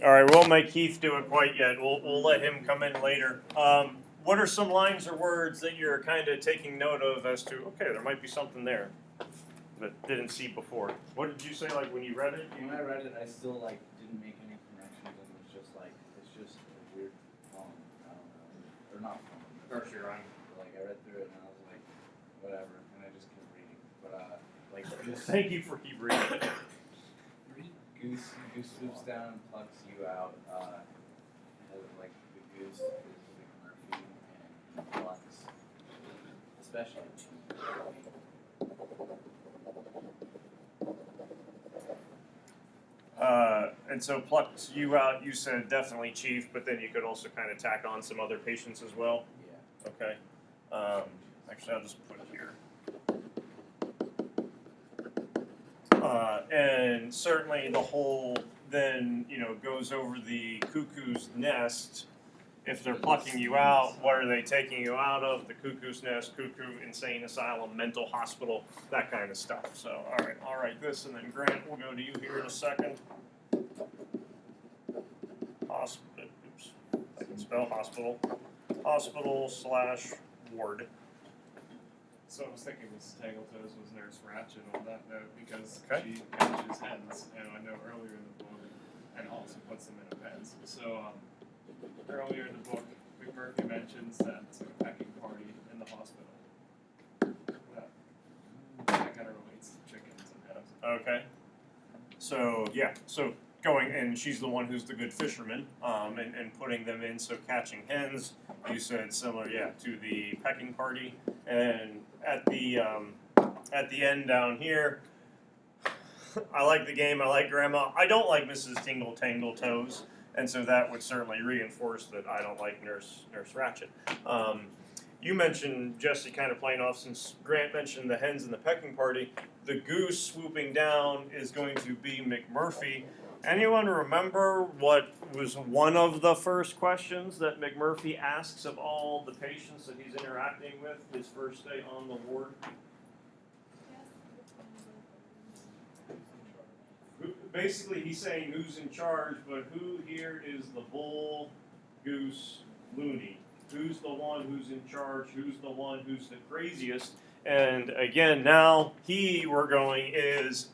All right, we won't make Keith do it quite yet. We'll let him come in later. What are some lines or words that you're kind of taking note of as to, okay, there might be something there that didn't see before? What did you say, like, when you read it? When I read it, I still, like, didn't make any connections, and it was just, like, it's just a weird poem. I don't know. Or not poem. Nursery rhyme. Like, I read through it, and I was like, whatever, and I just kept reading. But, like, Thank you for keep reading. Goose swoops down and plucks you out. Like the goose is McMurphy and plucks, especially. And so plucks you out, you said definitely chief, but then you could also kind of tack on some other patients as well? Yeah. Okay. Actually, I'll just put it here. And certainly the whole then, goes over the cuckoo's nest. If they're plucking you out, what are they taking you out of? The cuckoo's nest, cuckoo, insane asylum, mental hospital, that kind of stuff. So, all right, I'll write this, and then Grant, we'll go to you here in a second. Hospital, oops, I can spell hospital. Hospital/ward. So I was thinking Mrs. Tangletoes was Nurse Ratchet on that note because Okay. she catches hens, and I know earlier in the book, and also puts them in a pen. So earlier in the book, McMurphy mentions that it's like a pecking party in the hospital. That kind of relates to chickens and hens. Okay. So yeah, so going, and she's the one who's the good fisherman, and putting them in. So catching hens, you said similar, yeah, to the pecking party, and at the end down here, I like the game. I like Grandma. I don't like Mrs. Tingle Tangle Toes, and so that would certainly reinforce that I don't like Nurse Ratchet. You mentioned, Jesse, kind of playing off, since Grant mentioned the hens and the pecking party, the goose swooping down is going to be McMurphy. Anyone remember what was one of the first questions that McMurphy asks of all the patients that he's interacting with his first day on the ward? Basically, he's saying who's in charge, but who here is the bull, goose, loony? Who's the one who's in charge? Who's the one who's the craziest? And again, now we're going is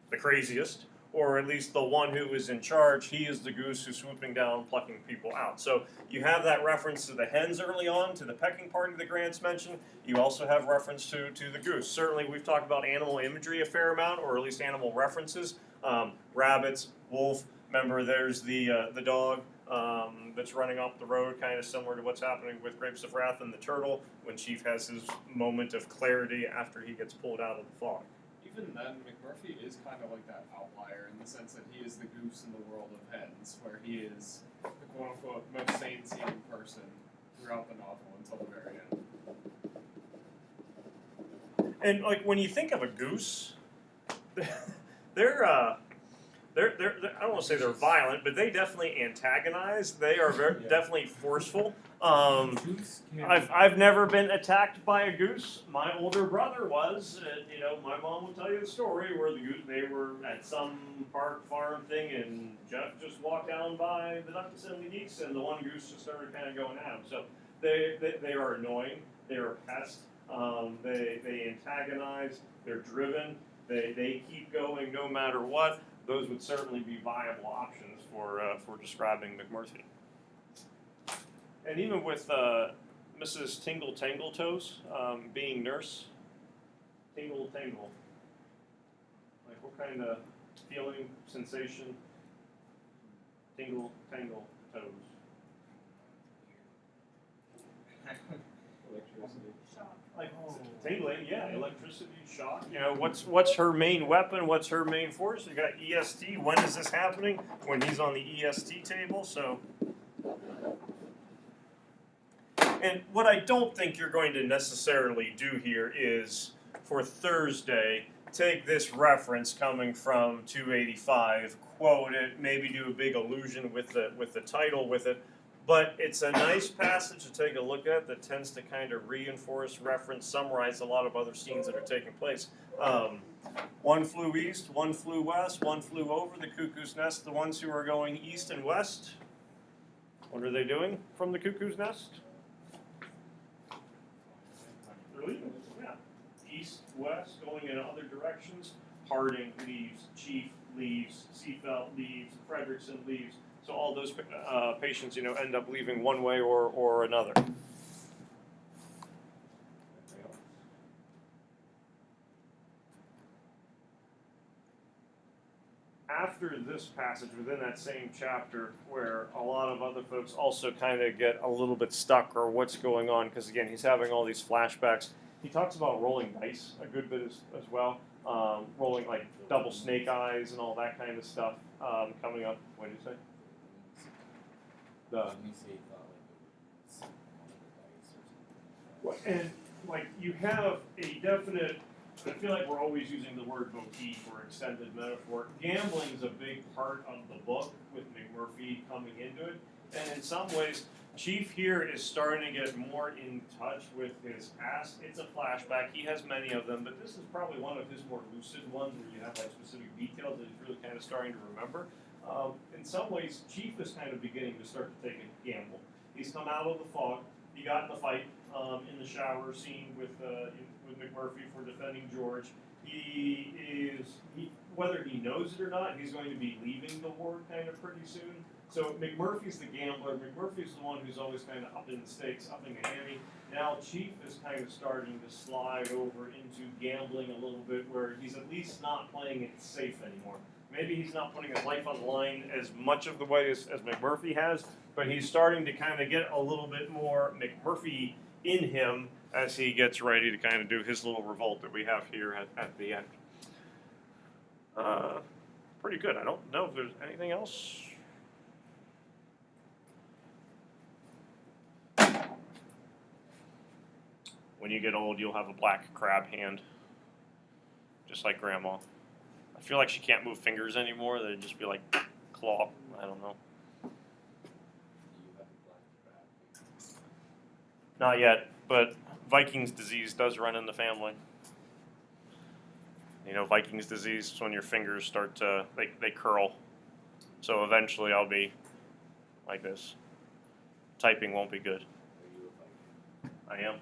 the craziest, or at least the one who is in charge. He is the goose who's swooping down, plucking people out. So you have that reference to the hens early on, to the pecking party that Grant's mentioned. You also have reference to the goose. Certainly we've talked about animal imagery a fair amount, or at least animal references. Rabbits, wolf, remember there's the dog that's running off the road, kind of similar to what's happening with Grapes of Wrath and the turtle, when Chief has his moment of clarity after he gets pulled out of the fog. Even then, McMurphy is kind of like that outlier in the sense that he is the goose in the world of hens, where he is the quote-unquote most sane-seeming person throughout the novel until the very end. And like when you think of a goose, they're I don't want to say they're violent, but they definitely antagonize. They are definitely forceful. I've never been attacked by a goose. My older brother was. My mom will tell you the story where the goose, they were at some park farm thing, and Jeff just walked down by the ducks and the geese, and the one goose just started kind of going at him. So they are annoying. They are a pest. They antagonize. They're driven. They keep going no matter what. Those would certainly be viable options for describing McMurphy. And even with Mrs. Tingle Tangle Toes being nurse, Tingle Tangle, like what kind of feeling, sensation, Tingle Tangle Toes? Electricity. Like tingling, yeah, electricity, shock. What's her main weapon? What's her main force? You got EST. When is this happening? When he's on the EST table. So, and what I don't think you're going to necessarily do here is for Thursday take this reference coming from 285, quote it, maybe do a big allusion with the title with it. But it's a nice passage to take a look at that tends to kind of reinforce, reference, summarize a lot of other scenes that are taking place. One flew east, one flew west, one flew over the cuckoo's nest. The ones who are going east and west, what are they doing from the cuckoo's nest? They're leaving, yeah. East, west, going in other directions. Harding leaves, Chief leaves, Seafelt leaves, Frederickson leaves. So all those patients, end up leaving one way or another. After this passage, within that same chapter, where a lot of other folks also kind of get a little bit stuck or what's going on, because again, he's having all these flashbacks. He talks about rolling dice a good bit as well, rolling like double snake eyes and all that kind of stuff coming up. What did you say? When you say he thought like it was one of the dice or something. And like you have a definite, I feel like we're always using the word motif or extended metaphor. Gambling is a big part of the book with McMurphy coming into it. And in some ways, Chief here is starting to get more in touch with his past. It's a flashback. He has many of them, but this is probably one of his more lucid ones where you have like specific details that he's really kind of starting to remember. In some ways, Chief is kind of beginning to start to take a gamble. He's come out of the fog. He got in the fight in the shower scene with McMurphy for defending George. Whether he knows it or not, he's going to be leaving the ward kind of pretty soon. So McMurphy's the gambler. McMurphy's the one who's always kind of upping the stakes, upping the ante. Now Chief is kind of starting to slide over into gambling a little bit, where he's at least not playing it safe anymore. Maybe he's not putting his life on the line as much of the way as McMurphy has, but he's starting to kind of get a little bit more McMurphy in him as he gets ready to kind of do his little revolt that we have here at the end. Pretty good. I don't know if there's anything else. When you get old, you'll have a black crab hand, just like Grandma. I feel like she can't move fingers anymore. They'd just be like claw. I don't know. Do you have a black crab? Not yet, but Viking's disease does run in the family. Viking's disease is when your fingers start to, they curl. So eventually I'll be like this. Typing won't be good. Are you a Viking? I am.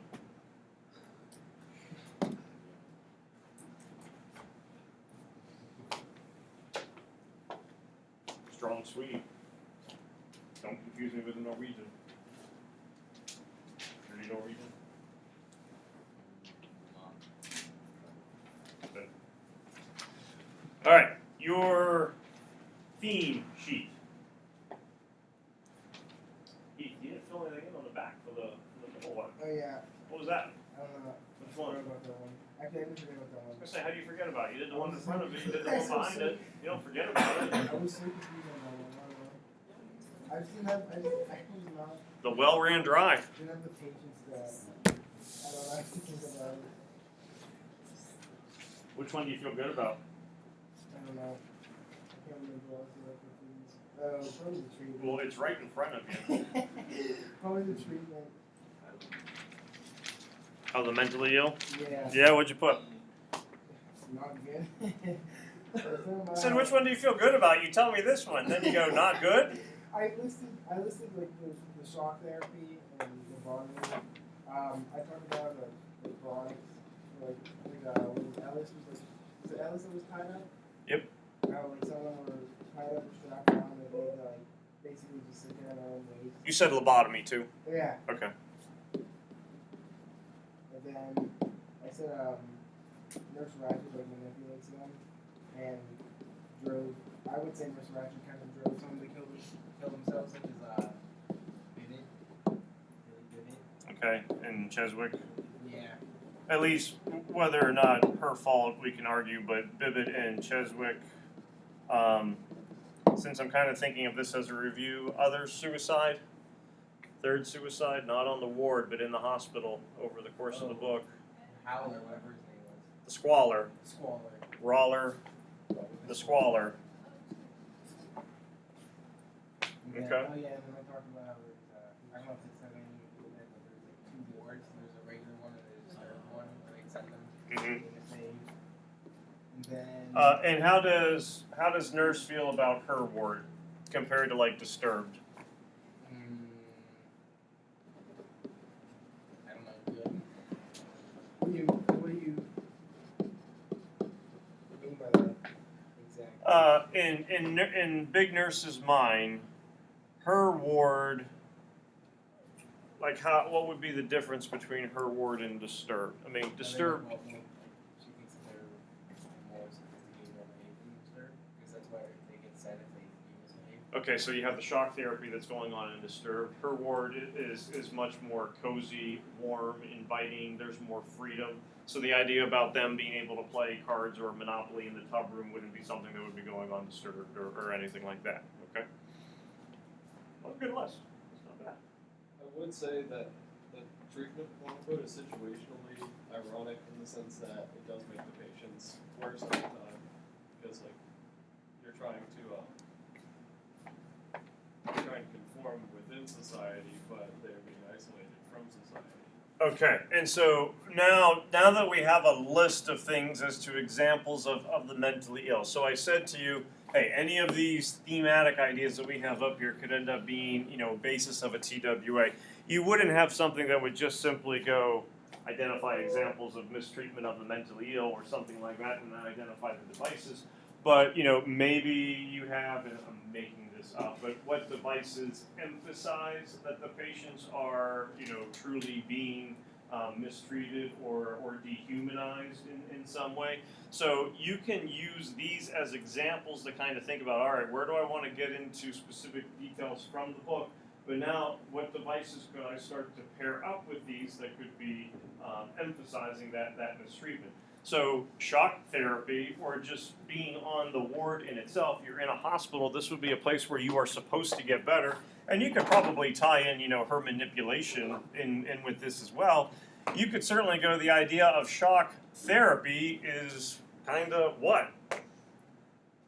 Strong Swede. Don't confuse me with a Norwegian. Dirty Norwegian. Good. All right, your theme sheet. You didn't fill anything in on the back for the whole one. Oh yeah, What was that? I don't know. Which I one? forgot about that one. Actually, I didn't forget about that I was one. gonna say, how do you forget about it? You did the one in front of it, you did the one behind it. You don't forget about it. I was so confused on that one. I don't know. I just didn't have. I was not. The well ran dry. Didn't have the patience to. I don't know. To think about it. Which one do you feel good about? I don't know. I can't remember what else was probably the treatment. Well, it's right in front of you. Probably the treatment. Oh, the mentally ill? Yeah. Yeah, what'd you put? Not good. I said, which one do you feel good about? You tell me this one. Then you go, not good? I listed like the shock therapy and the bonding. I talked about the chronics, like when Ellis was it Ellis that was tied up? Yep. How like someone were tied up and strapped on and they like basically just sit there on their own waist. You said lobotomy too. Yeah. Okay. And then I said Nurse Ratched like manipulates them and drove. I would say Nurse Ratched kind of drove someone to kill themselves, such as Vivid. Really Vivid. Okay, and Cheswick. Yeah. At least, whether or not her fault, we can argue, but Bibbit and Cheswick, since I'm kind of thinking of this as a review, other suicide, third suicide, not on the ward, but in the hospital over the course of the book. Howler, whatever his name was. The Squalor, Squalor. Rawler, the Squalor. Yeah. Okay. Oh yeah, and then I talked about how I don't know if it's that many movement, but there's like 2 wards. There's a regular one and there's a disturbed one. Where they send them Mhm. in the same. And then And how does Nurse feel about her ward compared to like Disturbed? I don't know. Good. What do you mean by that exactly? In Big Nurse's mind, her ward, like what would be the difference between her ward and Disturbed? I mean, Disturbed. She thinks that they're more sophisticated than anything disturbed, because that's why they get sad if they misbehave. Okay, so you have the shock therapy that's going on in Disturbed. Her ward is much more cozy, warm, inviting. There's more freedom. So the idea about them being able to play cards or Monopoly in the tub room wouldn't be something that would be going on Disturbed or anything like that. Okay. Well, good list. It's not bad. I would say that the treatment, quote unquote, is situationally ironic in the sense that it does make the patients worse at the time, because like you're trying to conform within society, but they're being isolated from society. Okay, and so now that we have a list of things as to examples of the mentally ill, so I said to you, hey, any of these thematic ideas that we have up here could end up being, basis of a TWA. You wouldn't have something that would just simply go identify examples of mistreatment of the mentally ill or something like that and then identify the devices. But, maybe you have, and I'm making this up, but what devices emphasize that the patients are, truly being mistreated or dehumanized in some way. So you can use these as examples to kind of think about, all right, where do I want to get into specific details from the book? But now, what devices could I start to pair up with these that could be emphasizing that mistreatment? So shock therapy, or just being on the ward in itself, you're in a hospital, this would be a place where you are supposed to get better. And you could probably tie in, her manipulation in with this as well. You could certainly go, the idea of shock therapy is kind of what?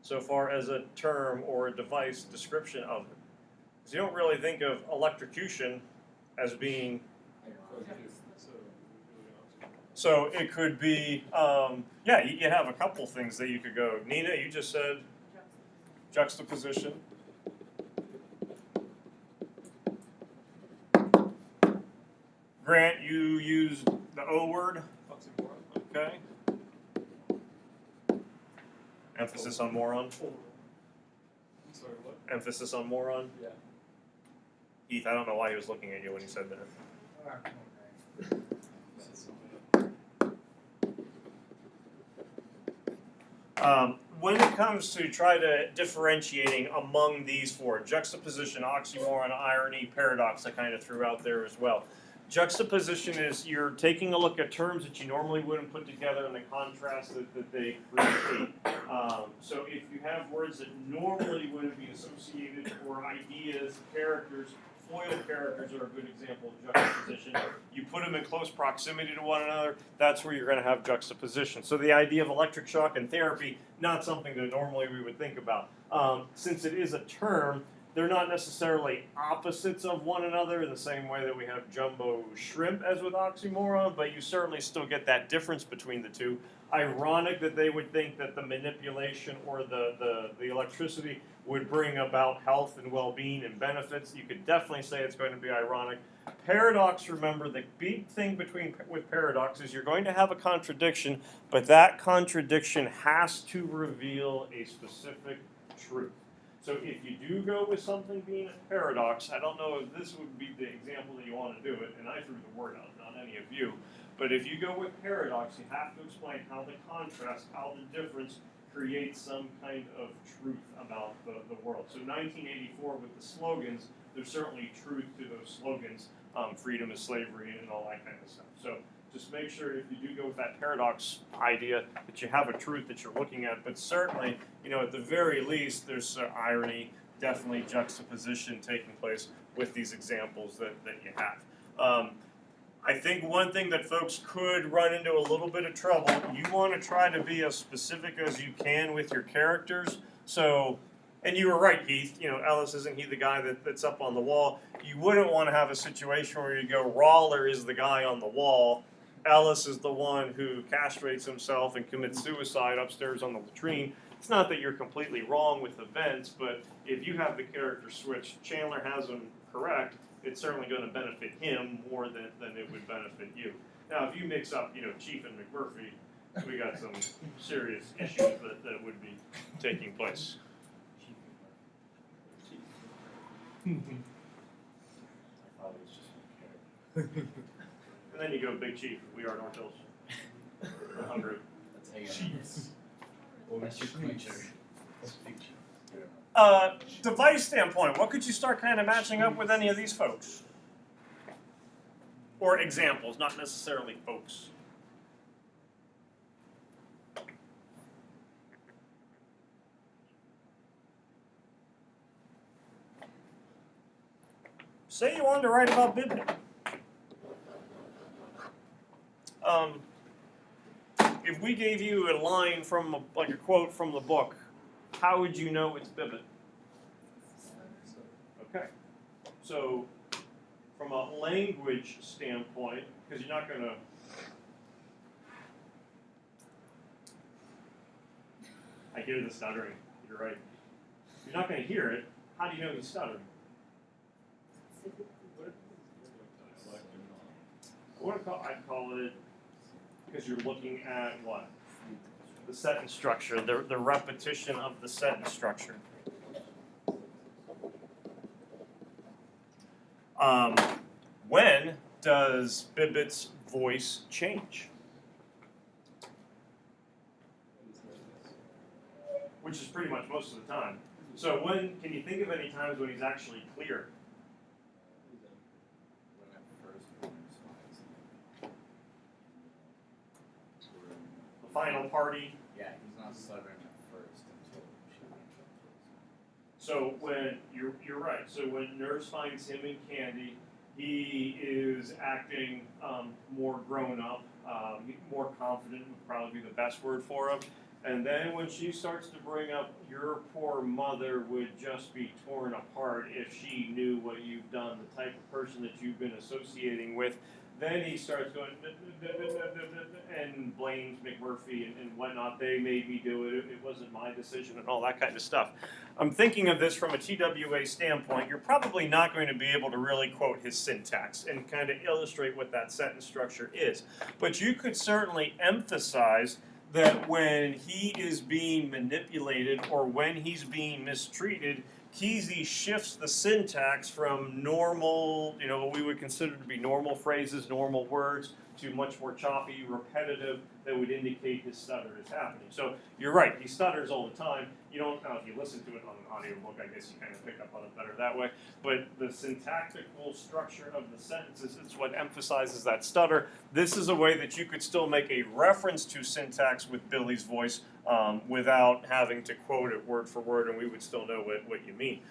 So far as a term or a device description of it. Because you don't really think of electrocution as being. So it could be, you have a couple things that you could go. Nina, you just said juxtaposition. Grant, you used the O word. Okay. Emphasis on moron. I'm sorry, what? Emphasis on moron. Yeah. Heath, I don't know why he was looking at you when he said that. Okay. When it comes to try to differentiating among these four, juxtaposition, oxymoron, irony, paradox, I kind of threw out there as well. Juxtaposition is you're taking a look at terms that you normally wouldn't put together and the contrast that they create. So if you have words that normally wouldn't be associated, or ideas, characters, foil characters are a good example of juxtaposition. You put them in close proximity to one another, that's where you're going to have juxtaposition. So the idea of electric shock and therapy, not something that normally we would think about. Since it is a term, they're not necessarily opposites of one another in the same way that we have jumbo shrimp as with oxymoron, but you certainly still get that difference between the two. Ironic that they would think that the manipulation or the electricity would bring about health and well-being and benefits. You could definitely say it's going to be ironic. Paradox, remember, the big thing with paradox is you're going to have a contradiction, but that contradiction has to reveal a specific truth. So if you do go with something being a paradox, I don't know if this would be the example that you want to do it, and I threw the word out, not any of you, but if you go with paradox, you have to explain how the contrast, how the difference creates some kind of truth about the world. So 1984 with the slogans, there's certainly truth to those slogans, freedom is slavery and all that kind of stuff. So just make sure if you do go with that paradox idea that you have a truth that you're looking at, but certainly, at the very least, there's irony, definitely juxtaposition taking place with these examples that you have. I think one thing that folks could run into a little bit of trouble, you want to try to be as specific as you can with your characters. So And you were right, Heath. You know, Ellis, isn't he the guy that's up on the wall? You wouldn't want to have a situation where you go, Rawler is the guy on the wall. Ellis is the one who castrates himself and commits suicide upstairs on the latrine. It's not that you're completely wrong with events, but if you have the character switched, Chandler has them correct, it's certainly going to benefit him more than it would benefit you. Now, if you mix up, you know, Chief and McMurphy, we got some serious issues that would be taking place. I thought it was just one character. And then you go Big Chief. We are North Hills. 100. That's how you know. That's your creature. That's big chief. Device standpoint, what could you start kind of matching up with any of these folks? Or examples, not necessarily folks. Say you wanted to write about Bibbit. If we gave you a line from, like a quote from the book, how would you know it's Bibbit? Okay. So, from a language standpoint, because you're not going to... I hear the stuttering. You're right. You're not going to hear it. How do you know he's stuttering? I'd call it, because you're looking at what? The sentence structure, the repetition of the sentence structure. When does Bibbit's voice change? Which is pretty much most of the time. So when, can you think of any times when he's actually clear? The final party. Yeah, he's not stuttering at first until she mentions it. So when you're right. So when Nurse finds him and Candy, he is acting more grown up, more confident would probably be the best word for him. And then when she starts to bring up your poor mother would just be torn apart if she knew what you've done, the type of person that you've been associating with, then he starts going and blames McMurphy and whatnot. They made me do it. It wasn't my decision and all that kind of stuff. I'm thinking of this from a TWA standpoint. You're probably not going to be able to really quote his syntax and kind of illustrate what that sentence structure is. But you could certainly emphasize that when he is being manipulated or when he's being mistreated, Kesey shifts the syntax from normal, you know, what we would consider to be normal phrases, normal words, to much more choppy, repetitive, that would indicate his stutter is happening. So you're right, he stutters all the time. You don't know if you listen to it on an audiobook, I guess you kind of pick up on it better that way. But the syntactical structure of the sentences is what emphasizes that stutter. This is a way that you could still make a reference to syntax with Billy's voice without having to quote it word for word, and we would still know what you mean.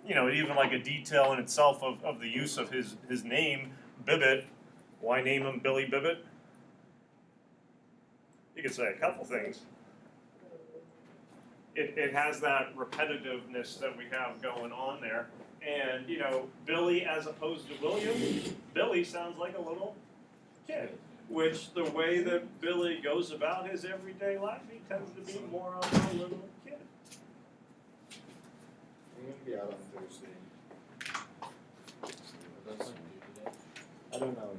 You know, even like a detail in itself of the use of his name, Bibbit. Why name him Billy Bibbit? You could say a couple things. It has that repetitiveness that we have going on there. And, you know, Billy as opposed to William, Billy sounds like a little kid. Which the way that Billy goes about his everyday life, he tends to be more of a little kid. I'm gonna be out on Thursday. What does it do today? I don't know.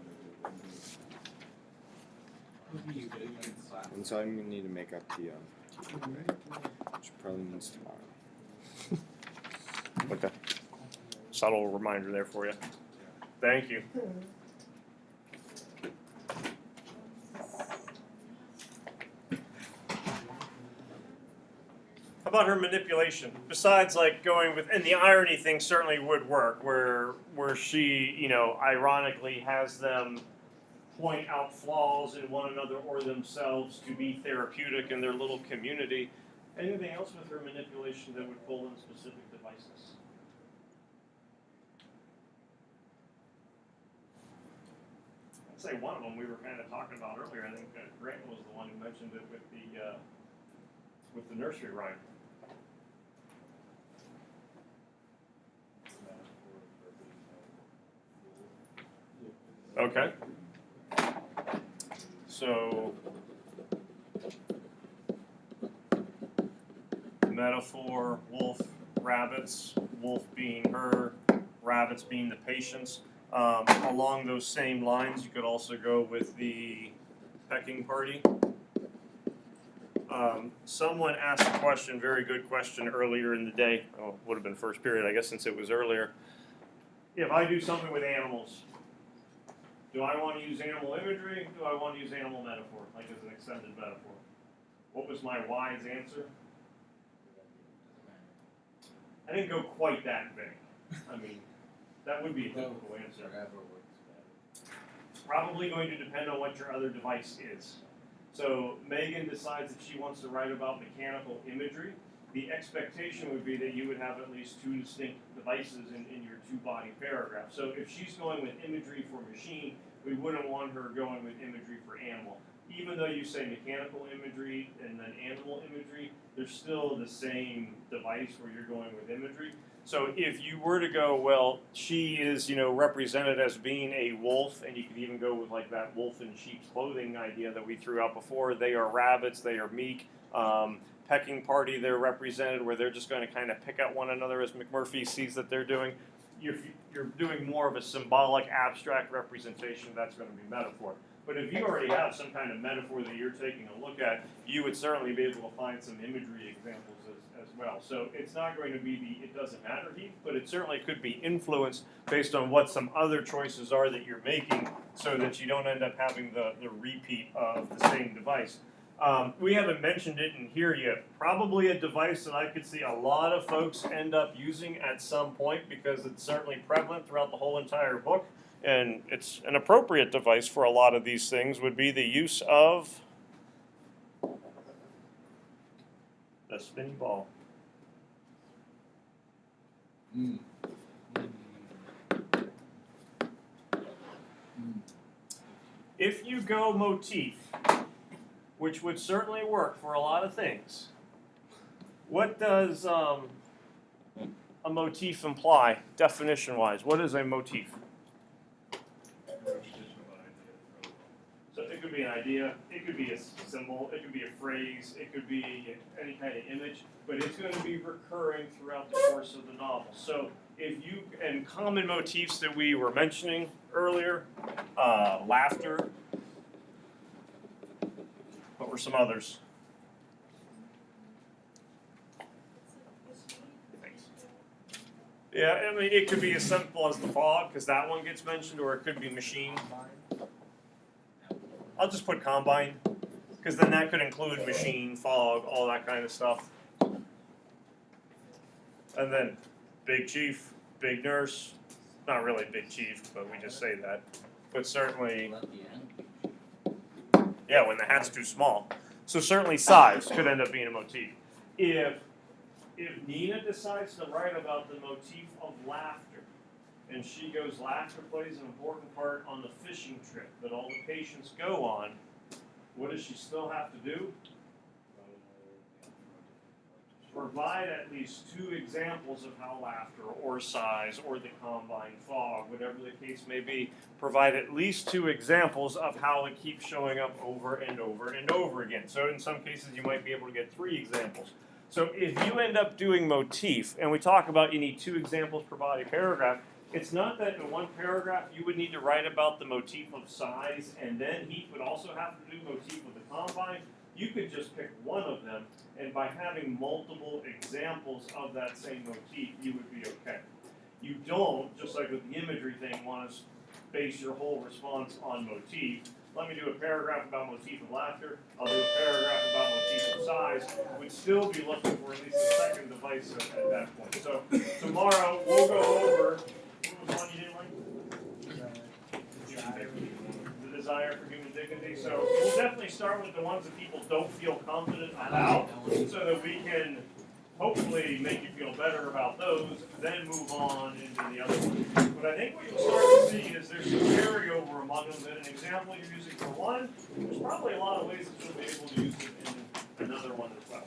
And so I'm gonna need to make up the which probably means tomorrow. Okay. Subtle reminder there for you. Thank you. How about her manipulation? Besides, like, going with, and the irony thing certainly would work, where she, you know, ironically has them point out flaws in one another or themselves to be therapeutic in their little community. Anything else with her manipulation that would pull in specific devices? I'd say one of them we were kind of talking about earlier. I think Grant was the one who mentioned it with the nursery rhyme. Okay. So, metaphor, wolf, rabbits, wolf being her, rabbits being the patients. Along those same lines, you could also go with the pecking party. Someone asked a question, very good question, earlier in the day. Oh, would have been first period, I guess, since it was earlier. If I do something with animals, do I want to use animal imagery? Do I want to use animal metaphor, like as an extended metaphor? What was my wise answer? I didn't go quite that big. I mean, that would be a typical answer. Whatever works better. It's probably going to depend on what your other device is. So Megan decides that she wants to write about mechanical imagery. The expectation would be that you would have at least two distinct devices in your two-body paragraph. So if she's going with imagery for machine, we wouldn't want her going with imagery for animal. Even though you say mechanical imagery and then animal imagery, they're still the same device where you're going with imagery. So if you were to go, well, she is, represented as being a wolf, and you could even go with like that wolf in sheep's clothing idea that we threw out before. They are rabbits, they are meek. Pecking party, they're represented where they're just going to kind of pick at one another as McMurphy sees that they're doing. You're doing more of a symbolic, abstract representation, that's going to be metaphor. But if you already have some kind of metaphor that you're taking a look at, you would certainly be able to find some imagery examples as well. So it's not going to be it doesn't matter Heath, but it certainly could be influenced based on what some other choices are that you're making so that you don't end up having the repeat of the same device. We haven't mentioned it in here yet. Probably a device that I could see a lot of folks end up using at some point because it's certainly prevalent throughout the whole entire book. And it's an appropriate device for a lot of these things would be the use of the spinning ball. If you go motif, which would certainly work for a lot of things, what does a motif imply, definition-wise? What is a motif? So it could be an idea, it could be a symbol, it could be a phrase, it could be any kind of image, but it's going to be recurring throughout the course of the novel. So and common motifs that we were mentioning earlier, laughter. What were some others? Thanks. Yeah, I mean, it could be as simple as the fog, because that one gets mentioned, or it could be machine. I'll just put combine, because then that could include machine, fog, all that kind of stuff. And then big chief, big nurse. Not really big chief, but we just say that. But certainly, yeah, when the hat's too small. So certainly size could end up being a motif. If Nina decides to write about the motif of laughter, and she goes, laughter plays an important part on the fishing trip that all the patients go on, what does she still have to do? Provide at least two examples of how laughter or size or the combine fog, whatever the case may be, provide at least two examples of how it keeps showing up over and over and over again. So in some cases you might be able to get 3 examples. So if you end up doing motif, and we talk about you need 2 examples per body paragraph, it's not that in one paragraph you would need to write about the motif of size and then he would also have to do motif of the combine. You could just pick one of them, and by having multiple examples of that same motif, you would be okay. You don't, just like with the imagery thing, want to base your whole response on motif. Let me do a paragraph about motif of laughter. I'll do a paragraph about motif of size. We'd still be looking for at least a second device at that point. So tomorrow we'll go over, what was one you didn't like? The desire for human dignity. So we'll definitely start with the ones that people don't feel confident about, so that we can hopefully make you feel better about those, then move on into the other ones. But I think what you'll start to see is there's some carryover among them, that an example you're using for one, there's probably a lot of ways that you'll be able to use it in another one as well.